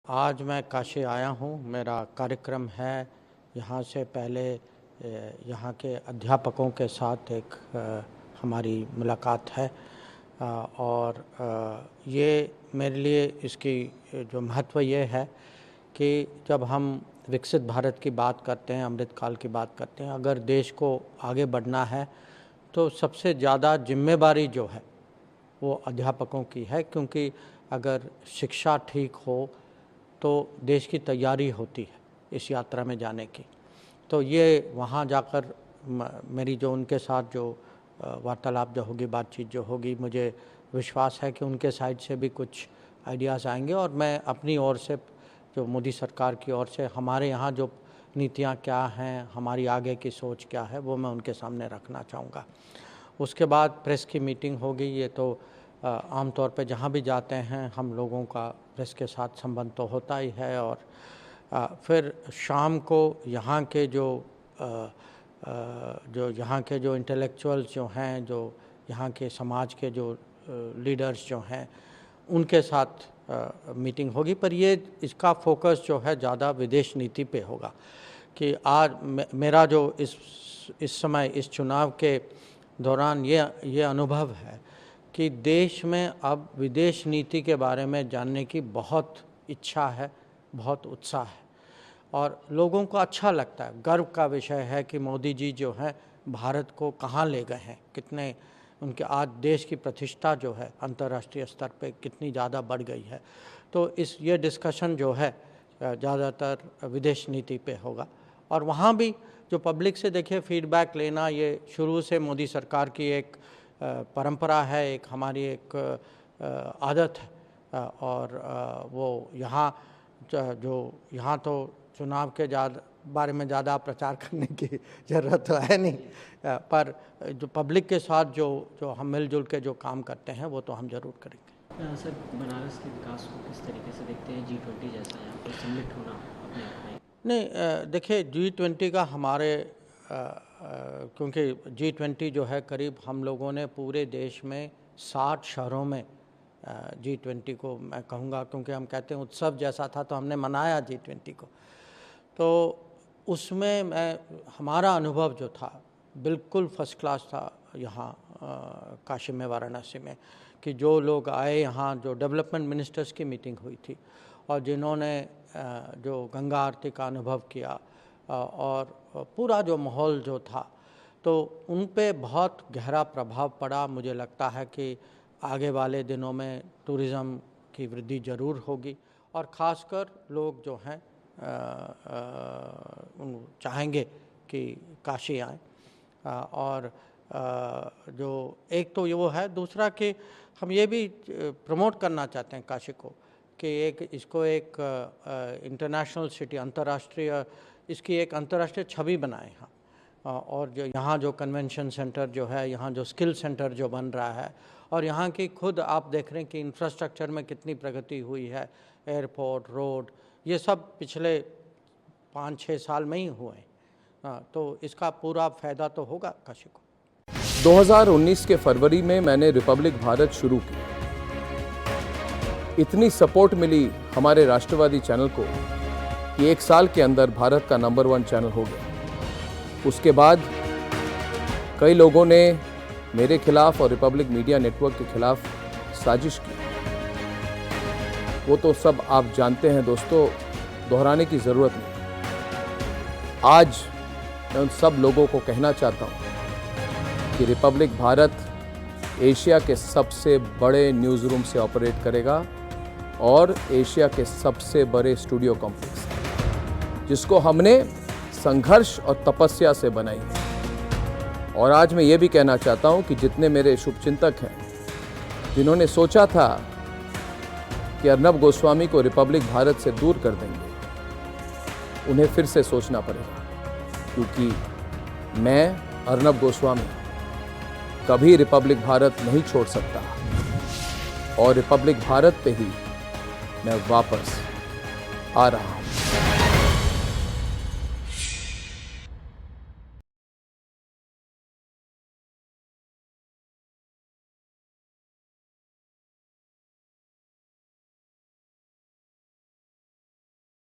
आज मैं काशी आया हूँ। मेरा कार्यक्रम है यहाँ से पहले यहाँ के अध्यापकों के साथ एक हमारी मुलाकात है और ये मेरे लिए इसकी जो महत्व ये है कि जब हम विकसित भारत की बात करते हैं, अमृतकाल की बात करते हैं, अगर देश को आगे बढ़ना है तो सबसे ज़्यादा जिम्मेवारी जो है वो अध्यापकों की है, क्योंकि अगर शिक्षा ठीक हो तो देश की तैयारी होती है इस यात्रा में जाने की। तो ये वहाँ जाकर मेरी जो उनके साथ जो वार्तालाप जो होगी, बातचीत जो होगी, मुझे विश्वास है कि उनके साइड से भी कुछ आइडियाज़ आएंगे और मैं अपनी ओर से, जो मोदी सरकार की ओर से हमारे यहाँ जो नीतियाँ क्या हैं, हमारी आगे की सोच क्या है, वो मैं उनके सामने रखना चाहूँगा। उसके बाद प्रेस की मीटिंग होगी। ये तो आम तौर पे जहाँ भी जाते हैं हम लोगों का प्रेस के साथ संबंध तो होता ही है। और फिर शाम को यहाँ के जो यहाँ के जो इंटेलेक्चुअल्स जो हैं, जो यहाँ के समाज के जो लीडर्स जो हैं, उनके साथ मीटिंग होगी। पर ये इसका फोकस जो है ज़्यादा विदेश नीति पे होगा कि आज मेरा जो इस समय इस चुनाव के दौरान ये अनुभव है कि देश में अब विदेश नीति के बारे में जानने की बहुत इच्छा है, बहुत उत्साह है और लोगों को अच्छा लगता है। गर्व का विषय है कि मोदी जी जो हैं भारत को कहाँ ले गए हैं, कितने उनके आज देश की प्रतिष्ठा जो है अंतर्राष्ट्रीय स्तर पे कितनी ज़्यादा बढ़ गई है। तो ये डिस्कशन जो है ज़्यादातर विदेश नीति पे होगा और वहाँ भी जो पब्लिक से देखिए फीडबैक लेना, ये शुरू से मोदी सरकार की एक परंपरा है, एक हमारी एक आदत है। और वो यहाँ यहाँ तो चुनाव के बारे में ज़्यादा प्रचार करने की ज़रूरत तो है नहीं, पर जो पब्लिक के साथ जो हम मिलजुल के जो काम करते हैं वो तो हम ज़रूर करेंगे। सर, बनारस के विकास को किस तरीके से देखते हैं? G20 जैसा यहाँ पर सम्मिलित होना अपने आप में? नहीं, देखिए G20 का हमारे क्योंकि G20 जो है करीब हम लोगों ने पूरे देश में 60 शहरों में G20 को मैं कहूँगा, क्योंकि हम कहते हैं उत्सव जैसा था तो हमने मनाया G20 को। तो उसमें हमारा अनुभव जो था बिल्कुल फर्स्ट क्लास था यहाँ काशी में, वाराणसी में, कि जो लोग आए यहाँ, जो डेवलपमेंट मिनिस्टर्स की मीटिंग हुई थी और जिन्होंने जो गंगा आरती का अनुभव किया और पूरा जो माहौल जो था, तो उन पे बहुत गहरा प्रभाव पड़ा। मुझे लगता है कि आगे वाले दिनों में टूरिज़्म की वृद्धि ज़रूर होगी और ख़ासकर लोग जो हैं चाहेंगे कि काशी आएँ। और जो एक तो ये वो है, दूसरा कि हम ये भी प्रमोट करना चाहते हैं काशी को कि इसको एक इंटरनेशनल सिटी, अंतर्राष्ट्रीय, इसकी एक अंतर्राष्ट्रीय छवि बनाएं यहाँ। और जो यहाँ जो कन्वेंशन सेंटर जो है, यहाँ जो स्किल सेंटर जो बन रहा है और यहाँ की खुद आप देख रहे हैं कि इंफ्रास्ट्रक्चर में कितनी प्रगति हुई है, एयरपोर्ट, रोड, ये सब पिछले 5-6 साल में ही हुए। तो इसका पूरा फ़ायदा तो होगा काशी को। 2019 के फरवरी में मैंने रिपब्लिक भारत शुरू की। इतनी सपोर्ट मिली हमारे राष्ट्रवादी चैनल को कि 1 साल के अंदर भारत का नंबर 1 चैनल हो गया। उसके बाद कई लोगों ने मेरे खिलाफ और रिपब्लिक मीडिया नेटवर्क के खिलाफ साजिश की। वो तो सब आप जानते हैं दोस्तों, दोहराने की ज़रूरत नहीं। आज मैं उन सब लोगों को कहना चाहता हूँ कि रिपब्लिक भारत एशिया के सबसे बड़े न्यूज़ रूम से ऑपरेट करेगा और एशिया के सबसे बड़े स्टूडियो कॉम्प्लेक्स, जिसको हमने संघर्ष और तपस्या से बनाई है। और आज मैं ये भी कहना चाहता हूँ कि जितने मेरे शुभचिंतक हैं, जिन्होंने सोचा था कि अर्नब गोस्वामी को रिपब्लिक भारत से दूर कर देंगे, उन्हें फिर से सोचना पड़ेगा, क्योंकि मैं अर्नब गोस्वामी कभी रिपब्लिक भारत नहीं छोड़ सकता और रिपब्लिक भारत पे ही मैं वापस आ रहा हूँ।